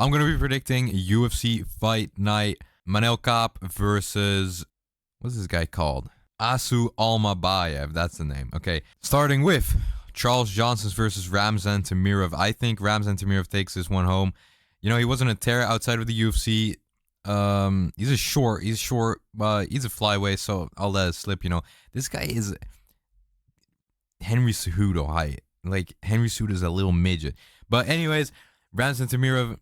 I'm going to be predicting UFC Fight Night Manel Kape versus, what's this guy called? Almabaev, that's the name. Okay, starting with Charles Johnson versus Ramzan Tamirov. I think Ramzan Tamirov takes this one home. You know, he wasn't a terror outside of the UFC. He's short, but he's a flyweight, so I'll let it slip. You know, this guy is Henry Cejudo height. Like, Henry Cejudo is a little midget. But anyways, Ramzan Tamirov,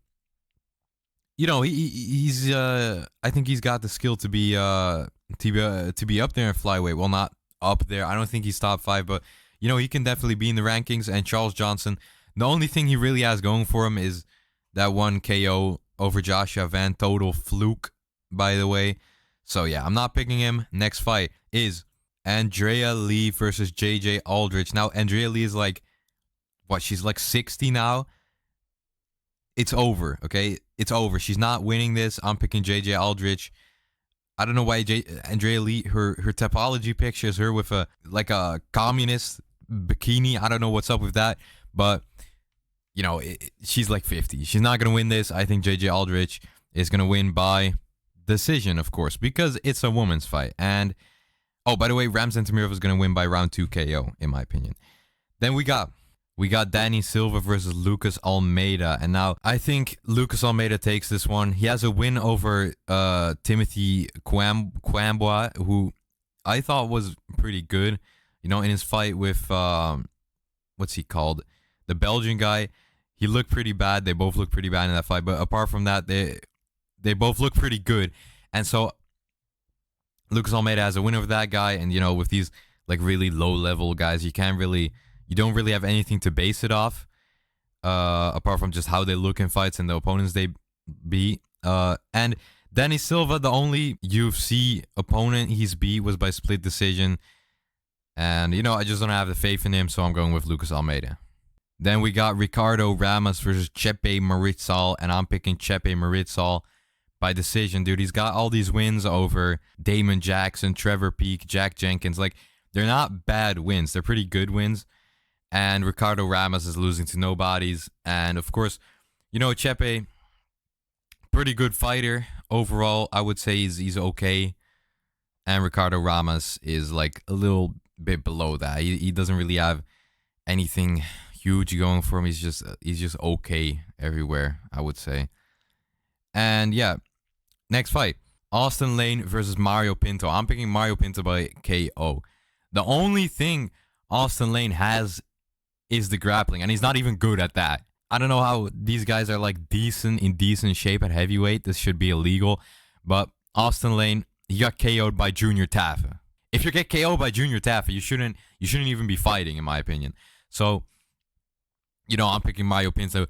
you know, he's I think he's got the skill to be up there in flyweight. Well, not up there. I don't think he's top 5, but you know, he can definitely be in the rankings. And Charles Johnson, the only thing he really has going for him is that one KO over Joshua Van. Total fluke, by the way. So yeah, I'm not picking him. Next fight is Andrea Lee versus JJ Aldrich. Now, Andrea Lee is like, what? She's like 60 now. It's over, okay? It's over. She's not winning this. I'm picking JJ Aldrich. I don't know why Andrea Lee, her topology pictures her with a communist bikini. I don't know what's up with that, but you know, she's like 50. She's not gonna win this. I think JJ Aldrich is gonna win by decision, of course, because it's a woman's fight. And oh, by the way, Ramzan Tamirov is gonna win by round 2 KO, in my opinion. Then we got Danny Silva versus Lucas Almeida. And now I think Lucas Almeida takes this one. He has a win over Timothy Kwambwa, who I thought was pretty good. You know, in his fight with, what's he called? The Belgian guy. He looked pretty bad. They both looked pretty bad in that fight. But apart from that, they both look pretty good. And so Lucas Almeida has a win over that guy. And, you know, with these like really low-level guys, you don't really have anything to base it off, apart from just how they look in fights and the opponents they beat. And Danny Silva, the only UFC opponent he's beat was by split decision. And, you know, I just don't have the faith in him, so I'm going with Lucas Almeida. Then we got Ricardo Ramos versus Chepe Maritzal, and I'm picking Chepe Maritzal by decision, dude. He's got all these wins over Damon Jackson, Trevor Peek, Jack Jenkins. Like, they're not bad wins. They're pretty good wins. And Ricardo Ramos is losing to nobodies. And, of course, you know, Chepe, pretty good fighter. Overall, I would say he's okay. And Ricardo Ramos is, like, a little bit below that. He doesn't really have anything huge going for him. He's just okay everywhere, I would say. And, yeah, next fight. Austin Lane versus Mario Pinto. I'm picking Mario Pinto by KO. The only thing Austin Lane has is the grappling, and he's not even good at that. I don't know how these guys are like in decent shape at heavyweight. This should be illegal. But Austin Lane, he got KO'd by Junior Taffa. If you get KO'd by Junior Taffa, you shouldn't even be fighting, in my opinion. So, you know, I'm picking Mario Pinto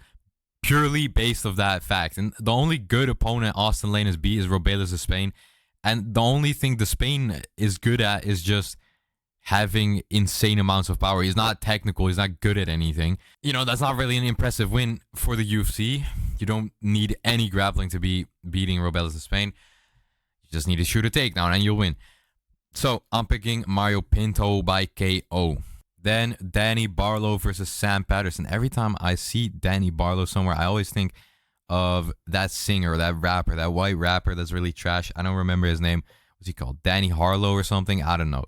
purely based of that fact. And the only good opponent Austin Lane has beat is Robelas of Spain. And the only thing the Spain is good at is just having insane amounts of power. He's not technical. He's not good at anything. You know, that's not really an impressive win for the UFC. You don't need any grappling to be beating Robelas of Spain. You just need to shoot a takedown and you'll win. So, I'm picking Mario Pinto by KO. Then, Danny Barlow versus Sam Patterson. Every time I see Danny Barlow somewhere, I always think of that singer, that rapper, that white rapper that's really trash. I don't remember his name. What's he called? Danny Harlow or something? I don't know.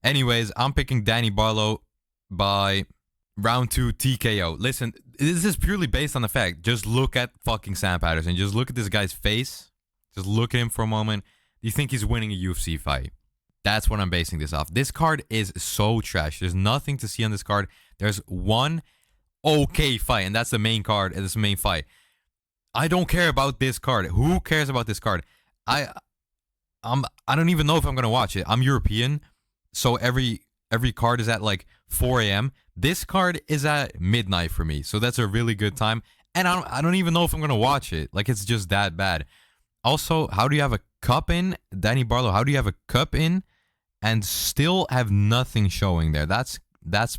Anyways, I'm picking Danny Barlow by round 2 TKO. Listen, this is purely based on the fact. Just look at fucking Sam Patterson. Just look at this guy's face. Just look at him for a moment. Do you think he's winning a UFC fight? That's what I'm basing this off. This card is so trash. There's nothing to see on this card. There's one okay fight, and that's the main card. It's the main fight. I don't care about this card. Who cares about this card? I don't even know if I'm gonna watch it. I'm European. So every card is at like 4 a.m. This card is at midnight for me. So that's a really good time. And I don't even know if I'm going to watch it. Like, it's just that bad. Also, how do you have a cup in? Danny Barlow, how do you have a cup in and still have nothing showing there? That's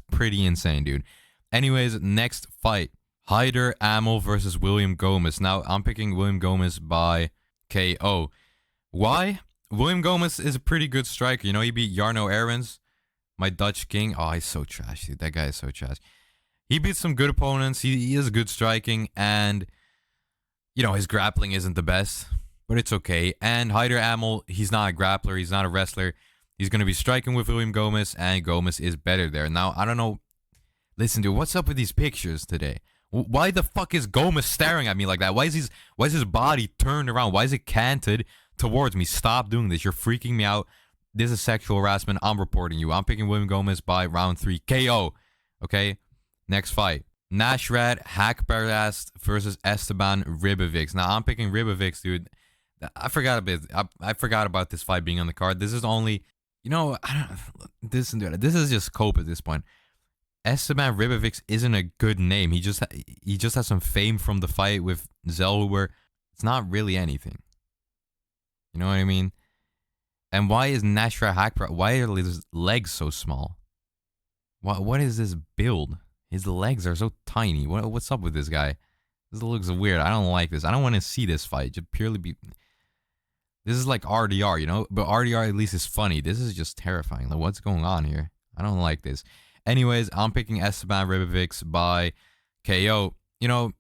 pretty insane, dude. Anyways, next fight. Hyder Amel versus William Gomez. Now, I'm picking William Gomez by KO. Why? William Gomez is a pretty good striker. You know, he beat Jarno Ahrens, my Dutch king. Oh, he's so trash, dude. That guy is so trash. He beat some good opponents. He has good striking. And, You know, his grappling isn't the best, but it's okay. And Hyder Amel, he's not a grappler. He's not a wrestler. He's going to be striking with William Gomez, and Gomez is better there. Now, I don't know. Listen, dude, what's up with these pictures today? Why the fuck is Gomez staring at me like that? Why is his body turned around? Why is it canted towards me? Stop doing this. You're freaking me out. This is sexual harassment. I'm reporting you. I'm picking William Gomez by round 3 KO. Okay? Next fight. Nasrat Haqparast versus Esteban Ribovics. Now, I'm picking Ribovics, dude. I forgot about this fight being on the card. This is only, you know, this is just Kape at this point. Esteban Ribovics isn't a good name. He just has some fame from the fight with Zellhuber. It's not really anything. You know what I mean? And why is Nasrat Haqparast? Why are his legs so small? What is this build? His legs are so tiny. What's up with this guy? This looks weird. I don't like this. I don't want to see this fight. Just purely be. This is like RDR, you know? But RDR at least is funny. This is just terrifying. Like, what's going on here? I don't like this. Anyways, I'm picking Esteban Ribovics by KO. You know,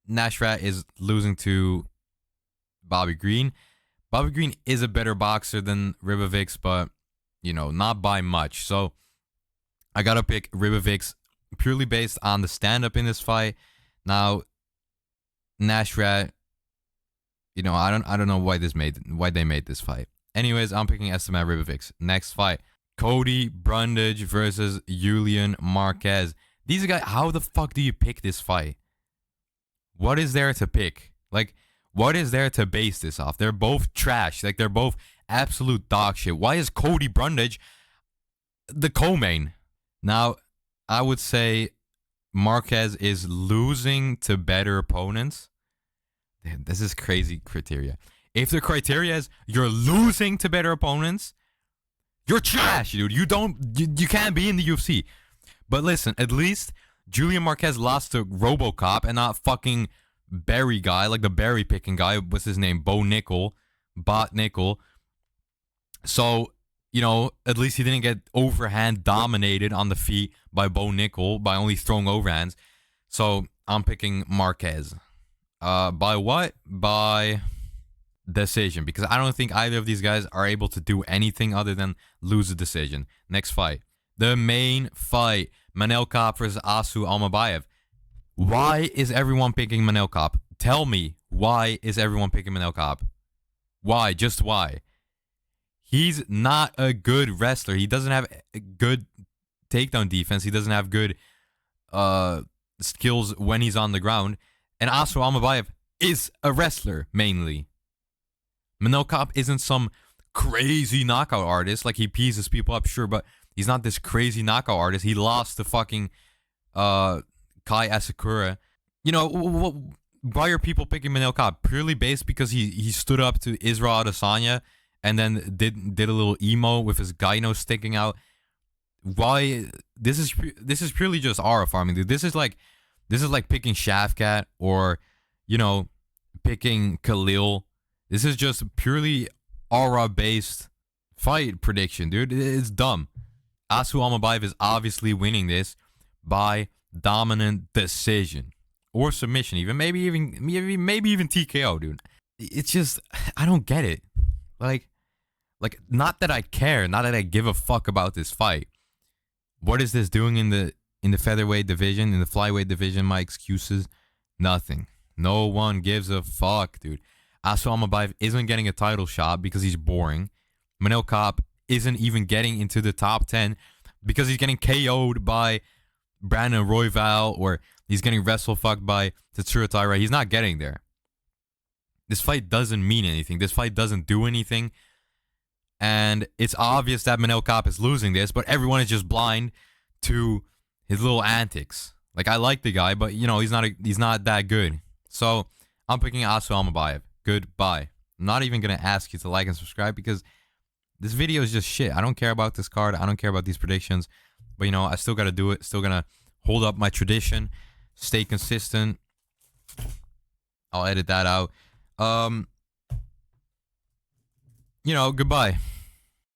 Nasrat is losing to Bobby Green. Bobby Green is a better boxer than Ribovics, but, you know, not by much. So, I gotta pick Ribovics purely based on the stand-up in this fight. Now, Nasrat, you know, I don't know why they made this fight. Anyways, I'm picking Esteban Ribovics. Next fight. Cody Brundage versus Julian Marquez. These guys, how the fuck do you pick this fight? What is there to pick? Like, what is there to base this off? They're both trash. Like, they're both absolute dog shit. Why is Cody Brundage the co-main? Now, I would say Marquez is losing to better opponents. Damn, this is crazy criteria. If the criteria is you're losing to better opponents, you're trash, dude. You can't be in the UFC. But listen, at least Julian Marquez lost to RoboCop and not fucking berry guy, like the berry picking guy. What's his name? Bot Nickel. So, you know, at least he didn't get overhand dominated on the feet by Bo Nickel by only throwing overhands. So I'm picking Marquez. By what? By decision, because I don't think either of these guys are able to do anything other than lose a decision. Next fight. The main fight. Manel Kape versus Almabaev. Why is everyone picking Manel Kape? Tell me, why is everyone picking Manel Kape? Why? Just why? He's not a good wrestler. He doesn't have a good takedown defense. He doesn't have good skills when he's on the ground. And Almabaev is a wrestler, mainly. Manel Kape isn't some crazy knockout artist. Like, he pieces people up, sure, but he's not this crazy knockout artist. He lost to fucking Kai Asakura. You know, why are people picking Manel Kape? Purely based because he stood up to Israel Adesanya and then did a little emo with his gyno sticking out. Why? This is purely just aura farming, dude. This is like picking Shafkat or, you know, picking Khalil. This is just purely aura-based fight prediction, dude. It's dumb. Almabaev is obviously winning this by dominant decision or submission, even maybe even TKO, dude. It's just, I don't get it. Like, not that I care, not that I give a fuck about this fight. What is this doing in the featherweight division, in the flyweight division? My excuses, nothing. No one gives a fuck, dude. Almabaev isn't getting a title shot because he's boring. Manel Kape isn't even getting into the top 10 because he's getting KO'd by Brandon Royval or he's getting wrestle-fucked by Tatsuro Taira. He's not getting there. This fight doesn't mean anything. This fight doesn't do anything. And it's obvious that Manel Kape is losing this, but everyone is just blind to his little antics. Like, I like the guy, but, you know, he's not that good. So, I'm picking Almabaev. Goodbye. I'm not even going to ask you to like and subscribe because this video is just shit. I don't care about this card. I don't care about these predictions. But, you know, I still got to do it. Still going to hold up my tradition. Stay consistent. I'll edit that out. You know, goodbye.